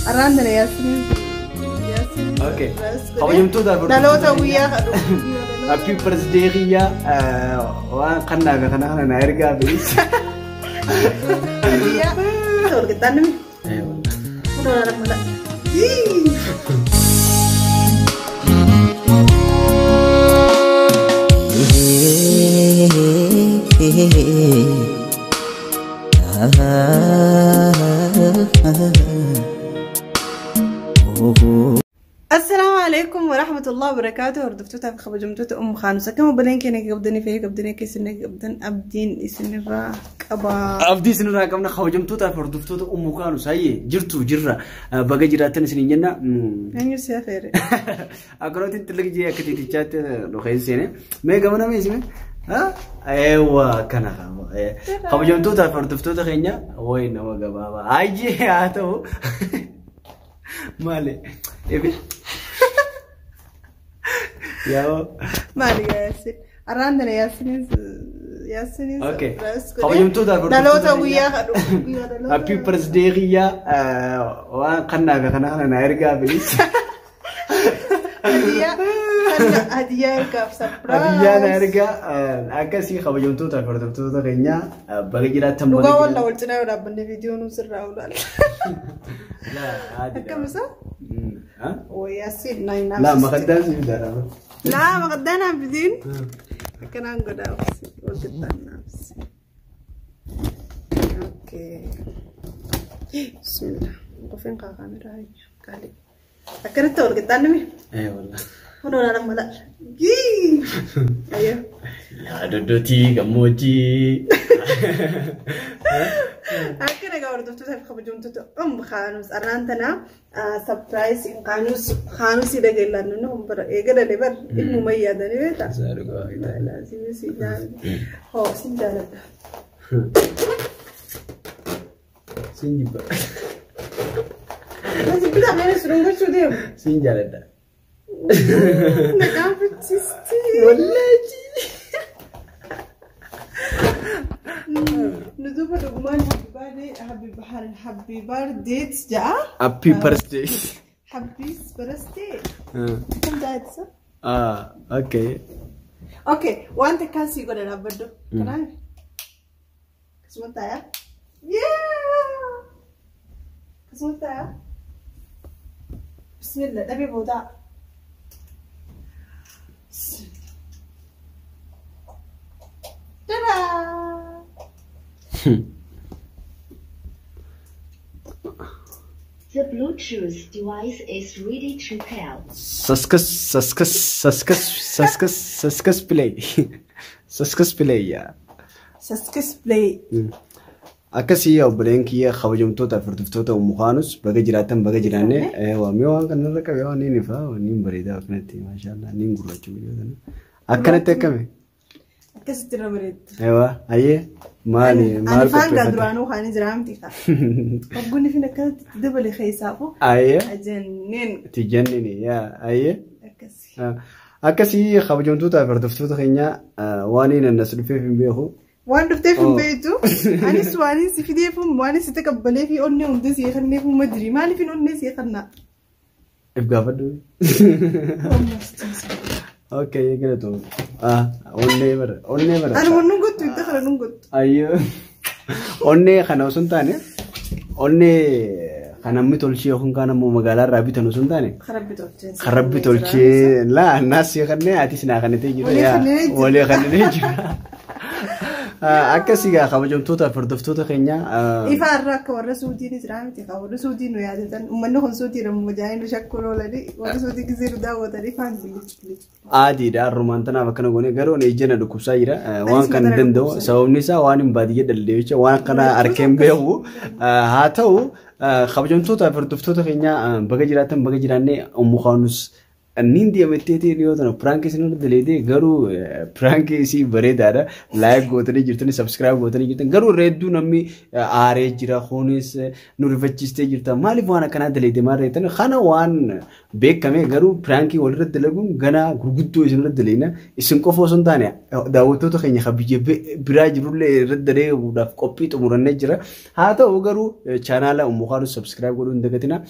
Arrandana Yasin. Okay. Kabajamtu da furdu. Dalota wiya. Happy birthday Ria. Waan qanna kana na erga bilis. Iya. Tur kita nih. Udah ada mula. السلام عليكم ورحمة الله وبركاته. هردفتوتا في خبجمتوتا خانوسة كما بدين كنا قبضني فيه قبضني كيسنا قبضن أبدين إسن الراك أبدي إسن الراك كمنا خبجمتوتا في هردفتوتا خانوسة هي جرتو جرة بقى جراتنا سنين جنا يعني سافر أقرأت تلاقي جي أكتي تجات لو خيسينه ما كمنا ما اسمه أيوة كنا خبجمتوتا في هردفتوتا خينيا وين هو جبابا أيجي هاتو مالي إيه يا مالي ياسين أراندنا ياسين أوكي خبجمتو دا دلوتا ويا Happy birthday Ria وان قننا كنا نرجع بليس هدية كاب سبرايز هدية نرجع أكاسي خبجمتو دا فردمتو دا كينيا بقى تم لغة ولا ولتنا ولا بني فيديو نوصل راولا لا عادي كم سا وياسين ناين لا ما قدام سيف دارا لا ما قدامنا بدين كنا نقول نفسي وقدام نفسي اوكي بسم الله وفين كاميرا هاي قالي اكرت ولا قدامي اي والله هنا انا ملا ايوه لا دودوتي غموجي أكيد أقول دكتور في خبجمتو خانوس أرانتنا سبرايز إن خانوس إذا قلنا إنه برا إيجاد لبر المميز ده نبيتا لا لازم سيجان هو سيجان سيجيب لازم كده أنا سرونغ شو ديم سيجان ده نكام في تشيستي والله ندوب الأغمان happy birthday جاء happy birthday happy birthday كم جاءت سا اوكي وانت كان سيقول انا بدو كناي كسمت يا كسمت يا بسم الله دبي بودا ترى The Bluetooth device is ready to pair. Suskus play. Suskus play ya. Suskus play. Akasi ya oblenki ya khawajumto ta furtufto ta umukhanus baga jiratan baga jirane wa miwan kan nalaka wa ni nifa wa ni barida aknati mashallah ni ngurachu yodana akanate kame akasi tira barid aywa aye مالي أنا فان قدرانو خاني زرامتي خا أقولني فينا كذا دبل خيسابو أيه أجنن تجنني يا أيه أكسي خبجونتو تفردفتو تخينيا وانين الناس اللي فيهم بيهو وان دفتي في بيتو أنا سواني سفيدي فم واني ستكبلي في أني وندس يخلني فم مدري مالي في أني يخلنا إبقى فدو اوكي كده تو اونيفر انا ونقط يدخل نقط ايوه اوني خنا وسنتاني اوني خنا متولشي يكون كان مو مغالا رابيتو نسنتاني خربي تولشي لا الناس يخني اتيسنا خنتي ولي خنتي أكاسيغا خبجمتو تا فردفتو خينيا إفارك ورسودي نزرامتي ورسودي نيادتن ومنو خنسودي رمجاين شكرو لدي ورسودي كزير داو تري فان بليت عادي دا رومانتنا بكنا غوني غرو نيجنا دكوسا يرا وان كان دندو سومنيسا وان باديه دلديوچ وان كنا اركم بيو هاتو خبجمتو تا فردفتو خينيا بغا جراتن بغا جراني ام خانوس Nindi ametteetii dhiyoo tana pirankii isin daleedee garuu pirankii isii bareedaadha. Laayik gootanii jirtanii sabskiraayib gootanii jirtan garuu reedduu namni aaree jira kunis nu rifachiistee jirta maaliif waan akkanaa daleedee maal reetan kana waan beekame garuu pirankii walirra dalaguun gana gurguddoo isin irra daleena isin qofa osoo hin taane daawwattoota keenya biyya biraa jirullee irra daleeguudhaaf qophii xumurannee jira haa ta'u garuu chaanaala Ummu sabskiraayib godhuu hin dagatina.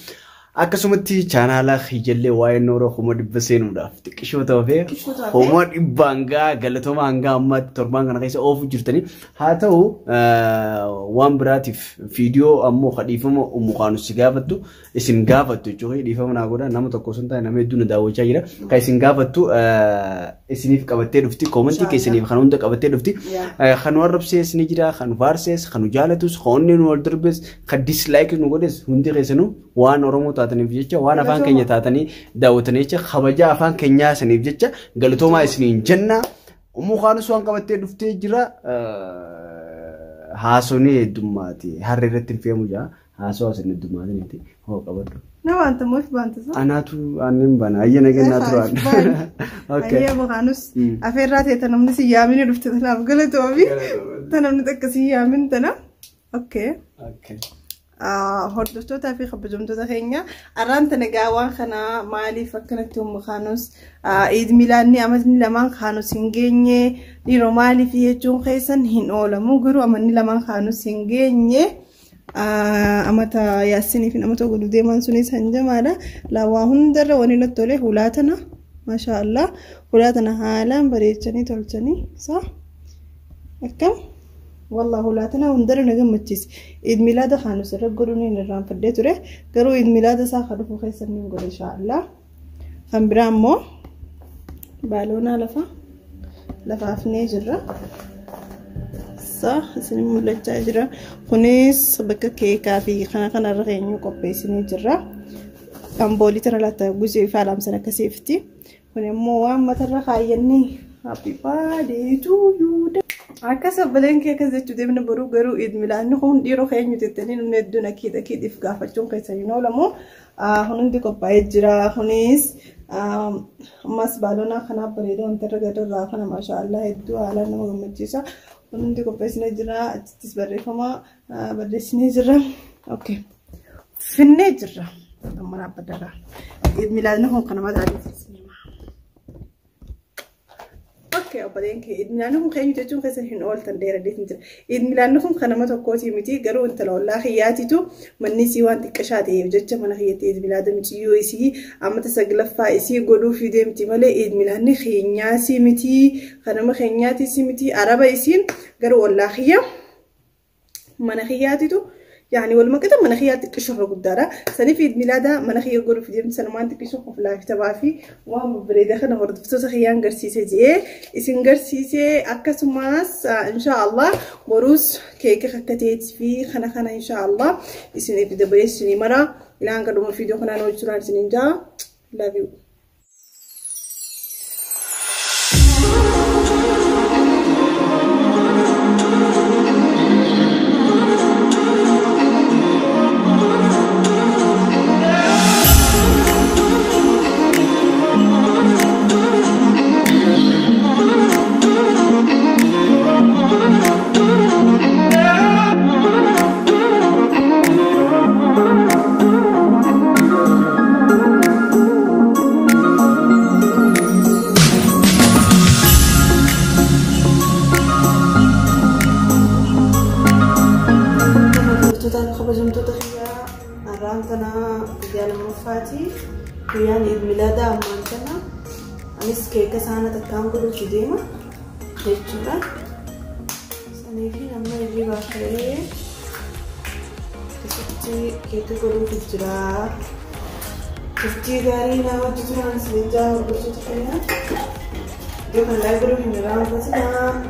Akkasumatti chaanaala Hijallee waa'ee noora kuma dhibba seenuudhaaf xiqqishoo ta'ee kuma dhibba hangaa galatooma hangaa amma torbaan kana keessa oofu jirtanii haa ta'u waan biraatiif viidiyoo ammoo kadhiifama Ummu Khaanus gaafattu isin gaafattu jechuudha dhiifama naa godha nama tokko sun ta'e nama hedduu na daawwachaa jira kan isin gaafattu isiniif qabattee dhufti koomentii keessaniif kan hunda qabattee dhufti kan warrabsees ni jira kan vaarsees kan jaalatus kan nu wal darbes kan dislaayik nu godhes hundi keessanuu waan Oromoo taataniif jecha waan afaan keenya taatanii daawwatanii jecha kabaja afaan keenyaa saniif jecha galatoomaa isiniin jenna Ummu Khaanus waan qabattee dhuftee jira haasonii heddummaati harree irratti hin fe'amu jaa haasoo asin heddummaatiniiti hoo qabadhu. Na wanta moof wanta sa. Anaatu anin bana ayya nagaa turaan. Okay. Ayya Ummu Khaanus afeerraa ta'e namni si yaamini dhufte tanaaf galatoomi tanamni takka si yaamin tana. Okay. Okay. Hordoftoota fi kabajamtoota keenya arraanta nagaa waan kana maaliif akkanatti Ummu Khaanus Eid milaadni amatni lamaan Khaanus hin geenye dhiiroo maaliif jechuun keessan hin oolamu garuu amanni lamaan Khaanus hin geenye amata Yaasinii fi amata godhu deeman sunis hanjamaadha lawaa hundarra wani natti tole hulaatana maashaallah hulaatana haalaan bareechanii tolchanii sa akkam والله لا تنا وندرنا جمتشيس إيد ميلاد خانوس رجلوني نرام فديتوره قالوا إيد ميلاد ساخر فو خيسر نقول إن شاء الله خم برامو بالونا لفا فنيجرة صح سنين مولد جرا خنيس بك كيكا في خنا رغينيو كوبي سنيجرة أم بولي ترى لا تجوزي فعلا مسنا كسيفتي خنيمو ما ترى خايني happy birthday to you. Akkasa balanke kazetu deemna baruu garuu Eid milaadni kun dhiiroo keenya tettanii namni hedduun akkiid if gaafachuun keessanii oolamu hundi qophaa'ee jira kunis ammas baalonaa kanaaf bareeda wanta irra gadarraa kana maashaallah hedduu haalaan nama gammachiisa hundi qopheessinee jira achittis barreeffama barreessinee jira okay finnee jira amma dhaabbadara Eid milaadni kun kana madaaliif أبدين إيد ميلادكم خير تجون خسر هن أول تندير ديت نتر إيد ميلادكم خنا تقوتي متي قالوا أنت لو الله خياتي تو من نسي وان تكشاتي وجدت من خياتي إيد ميلاد متي يوسي أما تسجل فايسي قولوا في دم تملي إيد ميلادني خينياسي متي خنا ما خينياتي سي متي عربة يسين قالوا الله خيا من خياتي تو يعني والمكتب مناخيات تكشف قدارة سنة في عيد ميلادها مناخية يقولوا في ديم سلمان تكشف في لايف تبعي وهم بريدة خنا برضه فتوسة خيان قرسيسة جيه اسم قرسيسة أكسماس إن شاء الله بروس كيك خكتيت في خنا إن شاء الله اسم في دبي سنة مرة إلى أن قدوم الفيديو خنا نوجه سنين جا love you. يعني عيد ميلادها أمانتنا أنيس كيكة سانة تكام كله جديمة كيكة سنيجي نما يجي باخره كسبتي كيكة كله كجرا كسبتي غاري نما جتنا نسيجا وبرشة كنا جو كلا كله هنرا بسنا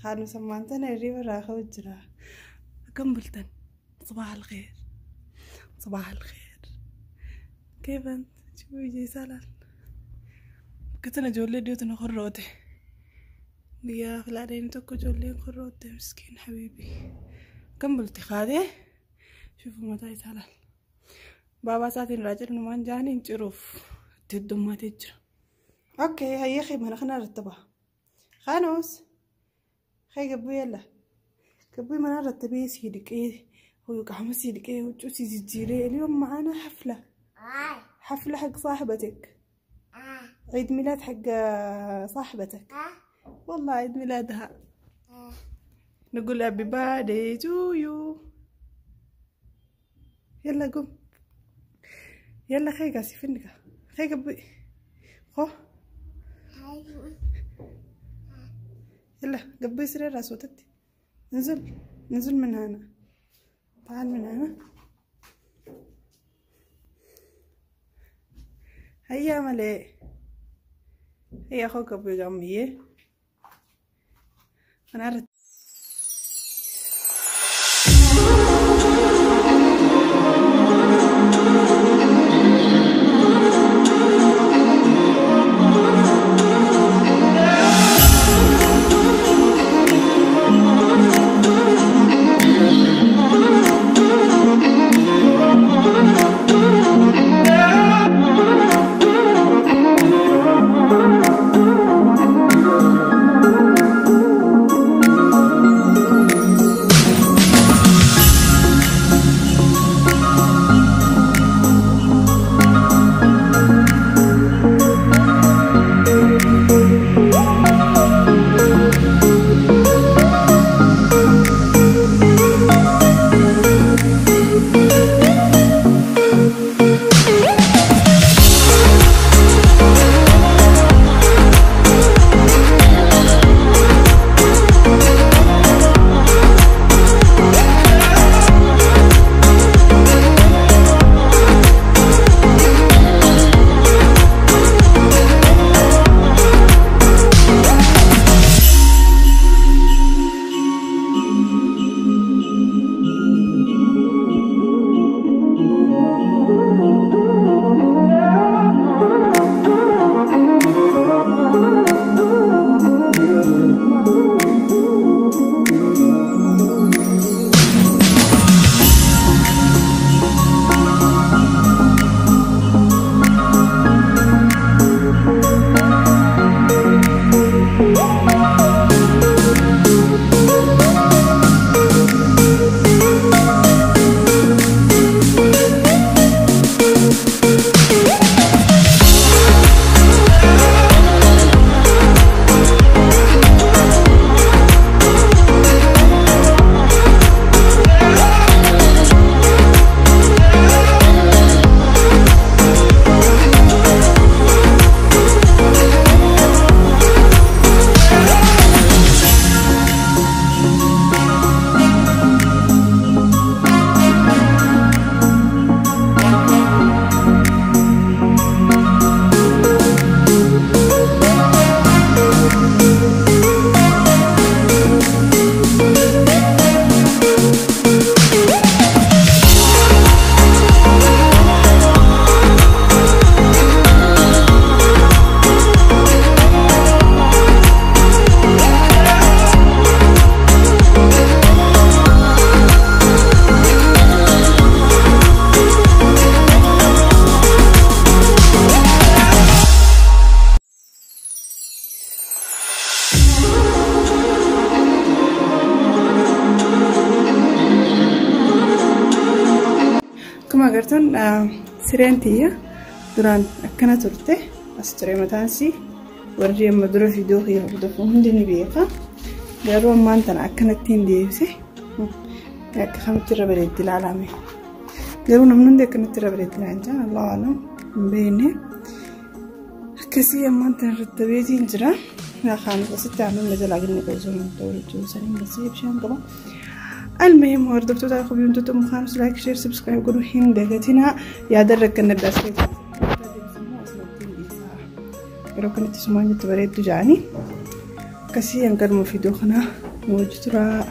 خانو سمانتنا الريبة راخو الجرا كم بلتن صباح الخير صباح الخير كيف انت شو يجي سالان كتنا جولي ديوتنا خروتي يا فلانين تكو جولي خروتي مسكين حبيبي كم بلتي خادي شوفوا متى سالان بابا ساتين راجل نمان جاني نشروف تدوم ما تجرا اوكي هيا خي ما خلينا نرتبها خانوس خي قبوي يلا قبوي ما نرتبيه سيدك ايه هو قحمه سيدك ايه وجوسي زجيري اليوم معانا حفلة حق صاحبتك عيد ميلاد حق صاحبتك والله عيد ميلادها نقول هابي بيرثداي تو يو يلا قوم يلا خي قاسي فينك خي قبوي خو يلا قبي سرير راس وتتي نزل من هنا تعال من هنا هيا ملي هيا خو قبي جنبي انا agartan sireentii duraan akkana turte as ture mataansi warri amma dura viidiyoo kiyya hordofu hundi ni beeka garuu ammaan tana akkanatti hin deebise akka kamitti irra bareetti ilaalame garuu namni hundi akkanatti irra bareetti ilaalan jaan Allahu a'lam hin beekne akkasii ammaan tana irratti beetiin jira kaan asitti aannan majalaa ginni qabu ta'uu saniin basii bishaan qaba. المهم وردفتو تاخو بيونتو مخانس لايك شير سبسكرايب قولوا هين دقتنا يا درك النداس كيف لو كنت تسمعني تبريد تجاني كسي انقدموا في دوخنا Wajjira.